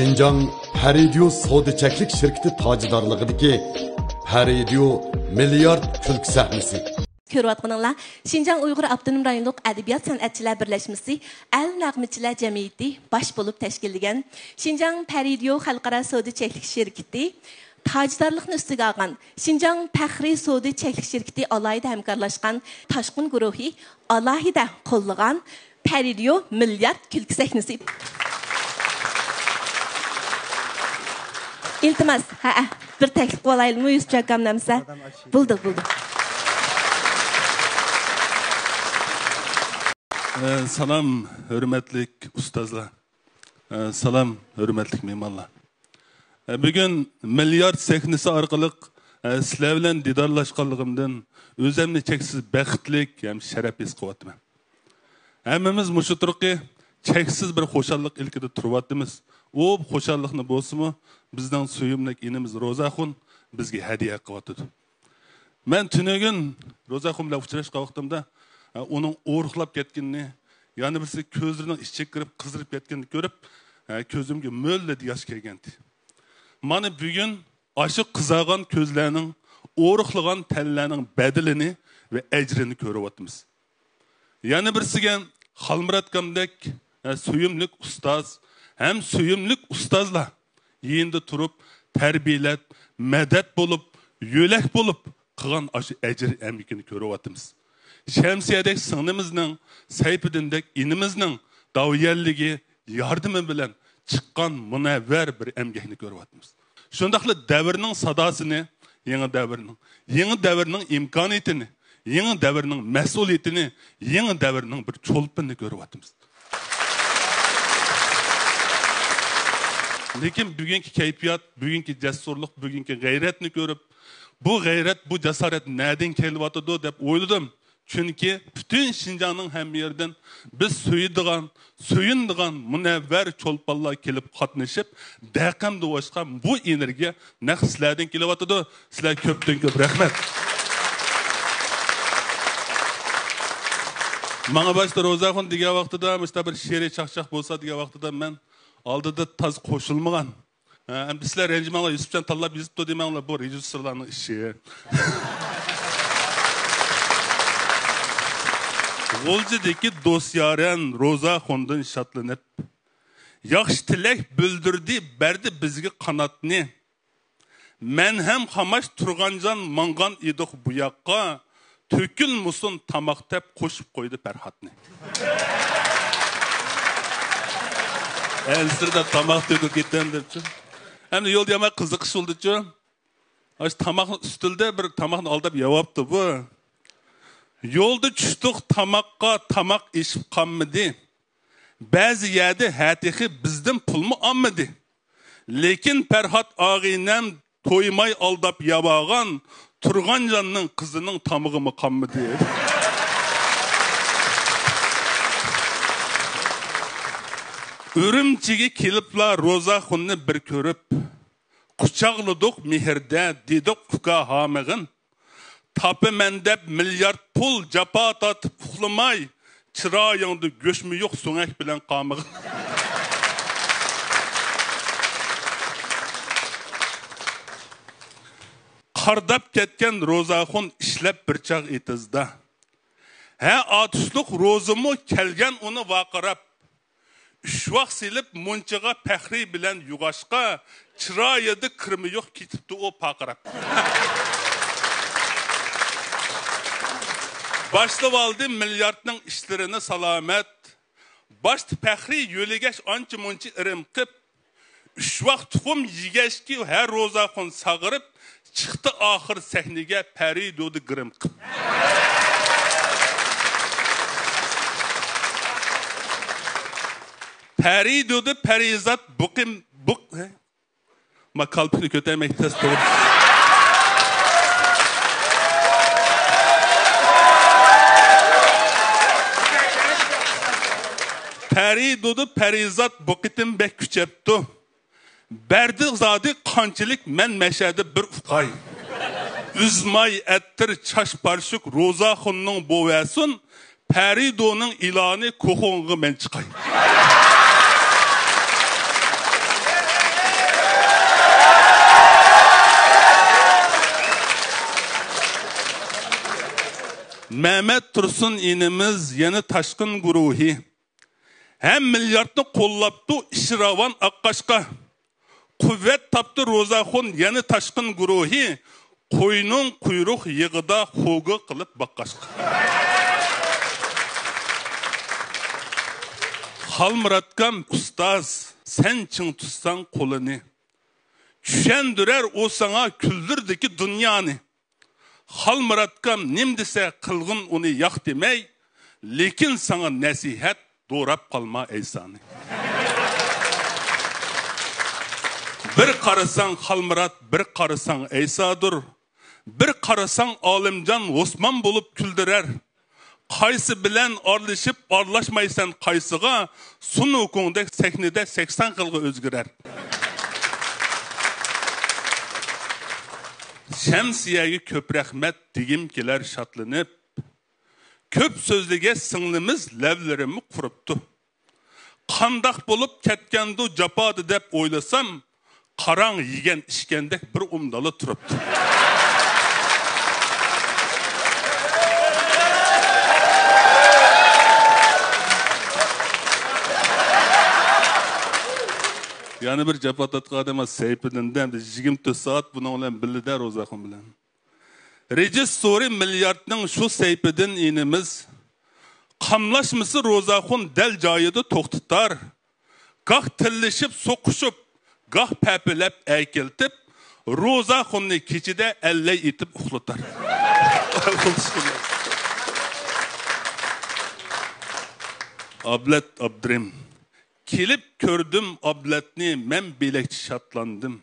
Şinjan Paridio Sodiçeklik şirketi tacidarlığıdaki Paridio milyard külk sahnesi. Ko'rayotganinglar Şinjan Uyg'ur Abdunum rayonluq adabiyot san'atchilar birlashmasi Al Nag'michilar jamiyati bosh bo'lib tashkillangan Şinjan Paridio xalqaro savdo cheklik shirkati tajdorlikni ustiga olgan Şinjan faxriy savdo cheklik shirkati alohida hamkorlashgan Toshqin guruhi alohida qo'llagan Paridio milyard kulki sahnasi. İltimas, bir taklif olaylımı yüz çakam namsa? Bulduk. Salam, hürmetlik ustazlar. Salam, hürmetlik mimarlar. Bugün milyard sahnesi arkalık sizler bilen didarlaşkanlığımdan özümni çeksiz baxtlik hem şeref his qılatıman. Hemmimiz muşu turqi çeksiz bir xoşallık ilkide turvatımız. O xoşallıkni bolsunmu bizden suyumlik inimiz Rozaxun bizge hediye qılatıdı. Ben tünegün Rozaxun bilan uchrashgan vaqtimda onun o'riqlab ketganini, yani birisi ko'zlarining ichiga kirib qizirib ketganini ko'rib, ko'zimga mo'lladi yosh kelgandi. Mana bugun aşı qizargan ko'zlarning, o'riqlagan tanlarning badilini ve ecrini ko'ryapmiz. Yani birisiga Xalmuratkamdek suyumlik ustaz hem suyumlik ustazlar yeyinde turib terbiyelab, medet bulup, yölek bulup qilgan aşı ecri emikini ko'ryapmiz. Şemsiyedek sınımızın, sayfidindek inimizin daviyerligi yardımı bilen çıkan münevver bir emgekini görüyoruz. Şundaklı devrinin sadasını, yeni devrinin imkaniyetini, yeni devrinin mesuliyetini, yeni devrinin bir çolpunu görüyoruz. Lekin bugünkü keyfiyat, bugünkü cesurluk, bugünkü gayretini görüp, bu gayret, bu cesaret nereden kelyaptı dep oyladım. Çünkü bütün Şinjan'ın hem yerden biz suyundigan münevver çolpallar kelip katlaşıp daqam doğuşkan bu enerjiye ne sizlerden kelyaptı. Sizler köpten köp rahmet. Bana başta Rozaxun diye vaxtıda işte bir şiiri çakçak bolsa diye vaxtıda ben aldıda taz koşulmagan. Hem sizler rencimanlar Yusufcan tallap yazıp demeyenler bu rejissörlerin işi. Olcadaki dosyaren Rozaxundan şatlanıp, yaxşı tilek bildirdi, berdi bizge kanatını. Men hem hamaş turgancan mangan idik bu yakka, tökül musun tamak tep koşup koydu perhatını. Elsirde tamak tökül gittendir. Hem de yol yamak kızıkış oldu. Tamakın üstülde bir tamakın aldap yavaptı bu. Yolda düştük tamakka tamak işip kanmadı. Bazı yerde hatihi bizden pul mu almadı. Lekin Perhat ağinem toymay aldap yabağan Turgan canının kızının tamığı mı kanmadı. Ürümçigi kelipla Rozaxunni bir körüp kucaqladık mihirde dedik uka hamığın. Tapı mendep milyard pul capa tatıp uxlamay çırağında göçmü yok soğuk bilen qamığı. Qardap ketken Rozaxun işlep bir çağ etizda. He atışlık rozumu kelgen onu vaqırap. Üç vaq silip munçığa pəxri bilen yuğaşqa çırağıda kırmı yok kitipti o paqırap. Başlı valdi milyardның işlerine salamet. Başlı pəxri yölegeş ançı munçı irim qıp. Üç vaq tuxum yigeş ki her Rozaxun sağırıp çıktı ahir sahnege pəri dodu gırım qıp. Pəri dodu pərizat buqim buq. Ma kalpini kötəmək test olur. Pəri dodu pərizat buqitim bək küçeptu. Berdi zadi qançilik men məşədi bir ufqay. Üzmay ettir çaş parşuk Rozaxunның bovasun. Pəri donun ilanı koxonğu men çıqay. Mehmet Tursun inimiz yeni taşkın guruhi. Hem milyardını kollaptı işravan Akkaşka. Kuvvet taptı Rozaxun yeni taşkın guruhi. Koyunun kuyruk yığıda hoğu kılıp Bakkaşka. Halmıratkam ustaz, sen çın tutsan kolunu. Düşendürer o sana küldürdeki dünyanı. Halmıratkam nim dese kılgın onu yak demey, lekin sana nasihat doğrap kalma eysanı. Bir karısan Halmırat, bir karısan Eysadır. Bir karısan Alimcan Osman bulup küldürer. Kaysı bilen arlaşıp arlaşmaysan kaysıga, sun hukukundaki sehnede 80 kılgı özgürer. Şemsiyegi köp rahmet digim keler şatlanıp, köp sözlüge sınlimiz levlerimi kuruptu. Kandak bulup ketkendu capadı dep oylasam, karan yigen işkendek bir umdalı turuptu. Yani bir capatatqa adama seypidinden biz 24 saat buna olan bildi Rozaxun bilen. Rejissori milyardning şu seypidin inimiz qamlashmisi Rozaxun del joyida to'xtatar. Gah tillishib so'qishib, gah papilab aykeltib, Rozaxunni kechida allay etib uxlatar. Ablet Abdrim. Kelip gördüm abletni, men bilekçi şatlandım.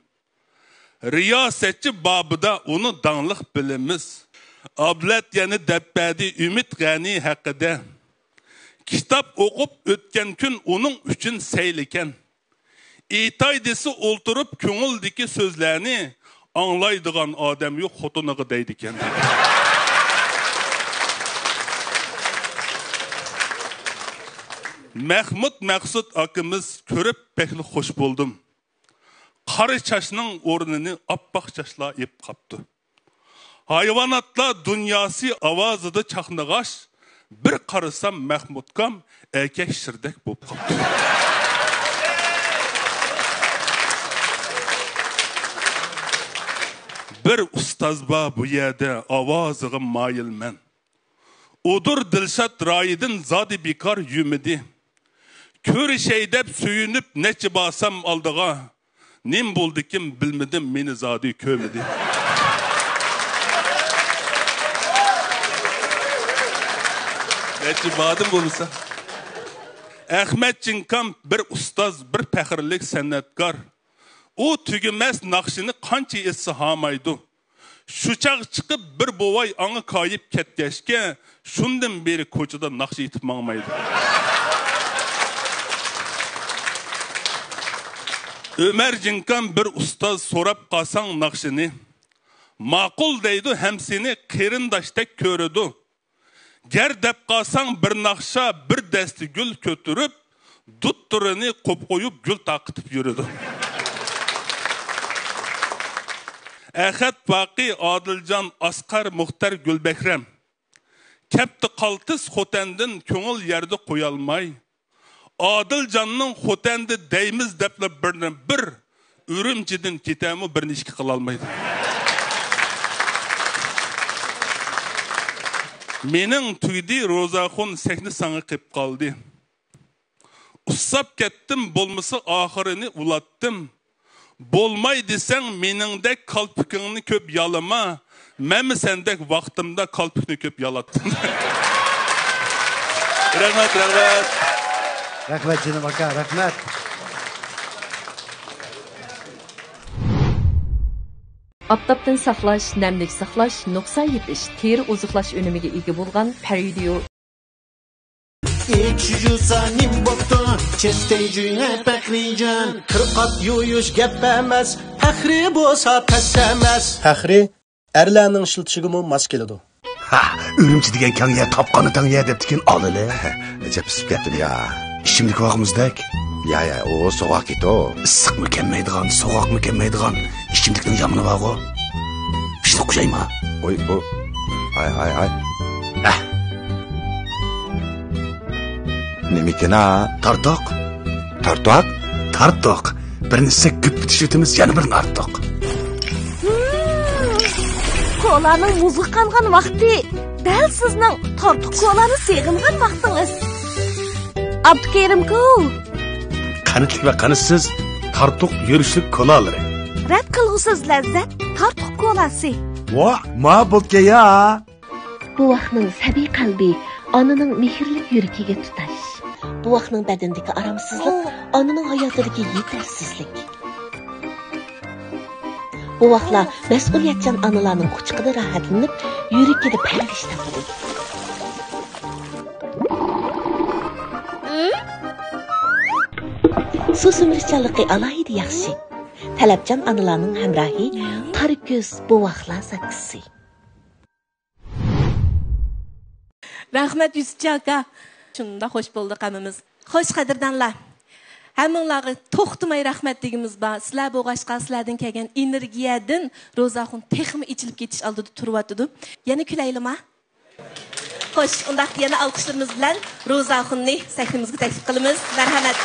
Riyasetçi babıda onu danlık bilimiz. Ablet yani debbedi ümit gani hakkıda. Kitap okup ötken gün onun üçün seyliken. İtaydesi olturup köngüldeki sözlerini anlaydıgan adam yok xotunuğu deydiken. Mahmud Maqsud akımız körüp bekli hoş buldum. Qarı çaşının ornini appak çaşla ip kaptı. Hayvanatla dünyası avazıda çaknıgaş, bir qarısam Mahmudkam erkek şirdek bulup kaptı. Bir ustazba bu yerde avazıgım mayilmen. Odur Dilşat Raid'in zadi bikar yümidi. Körü şeydep söyünüp neçi basam aldığa. Nim buldu kim bilmedim meni zadi kömedi. Neçi badım bulsa. Ahmet Cinkam bir ustaz, bir pehirlik san'atkar. O tügümez nakşini kançı etsi hamaydı. Şuçak çıkıp bir bovay anı kayıp ketgeşke, şundan beri koçada nakşı itip mağmaydı. Ömer Cinkam bir ustaz sorap kalsan nakşini. Makul deydi hem seni kerindaştek körüdü. Ger dep kalsan bir nakşa bir desti gül kötürüp, dutturunu kop koyup gül takıtıp yürüdü. Ahad Baqi Adilcan Asqar Muhtar Gülbekrem. Kepti qaltis xotendin köngül yerde koyalmay. Adilcanның xotendi deymiz depler bir ürümçidin kitemi bir nişki kılalmaydı. Menin tüydi Rozaxun sehni sana qip kaldı. Ussap kettim bolması ahırını ulattım. Bolmay desen meningdek kalpikini köp yalama. Memi sendek vaxtımda kalpikini köp yalattım. Rahmet. Rahmet canım aka, rahmet. Aptapdan saqlash, namlik saqlash, nuqson yetish, teri oziqlash önümiga ega bo'lgan Paridio. İçjusanim boptu, chesteyjüne pekrijan, kırqat yuyuş gap emas, faxri bo'lsa past emas. Faxri erlarning ishlatishigimi mos keladi. Ha, ürümçi degan kanga topqani tanga debdikin olili. Jepsib ketdi ya. Ishimlik vaqtimizdek. Ya, o soğuk edi o. Issiqmi kelmaydigan, soğuqmi kelmaydigan ishimlikning yomoni bor-ku. Shuni o'xshaymi? Oy, ay. Nemikin ha? Tartoq. Tartuak? Tartoq. Birini sekip bitişitimiz yana birini arttoq. Kolanın muzluq qanğan vaqti, dal sizning tortiq kolani seg'ingan vaqtingiz. Abdukerim-ku. Qanitlik va qanitsiz tartoq yurishlik kolaları. Rad qilg'usiz lazzat tortiq kolasi. Vah, ma bo'lgan ya. Bu vaqtning sabiy qalbi onaning mehrli yuragiga tutash. Bu vaqtning badandagi aramsizlik onaning hayotidagi yetersizlik. Bu vaqtlar mas'uliyatchan onalarning quchqida rohatlanib, yuragida parvish topadi. Su sumirichanligi alohida yaxshi. Talabchan onalarning hamrohi Qariko'z bu vaqtlar sakkisi. Rahmat Yusufjon aka. Shunda xo'sh bo'ldi qamimiz. Xo'sh qadrdonlar. Hammanglarga to'xtamay rahmat degimiz bor. Sizlar bo'g'ashqa sizlardan kelgan energiyadan Ro'zaxon texmi ichilib ketish oldida turyapti. Yana kulaylimi? Xo'sh, undaqda yana olqishlarimiz bilan Ro'zaxonni sahnimizga taklif qilamiz. Marhamat.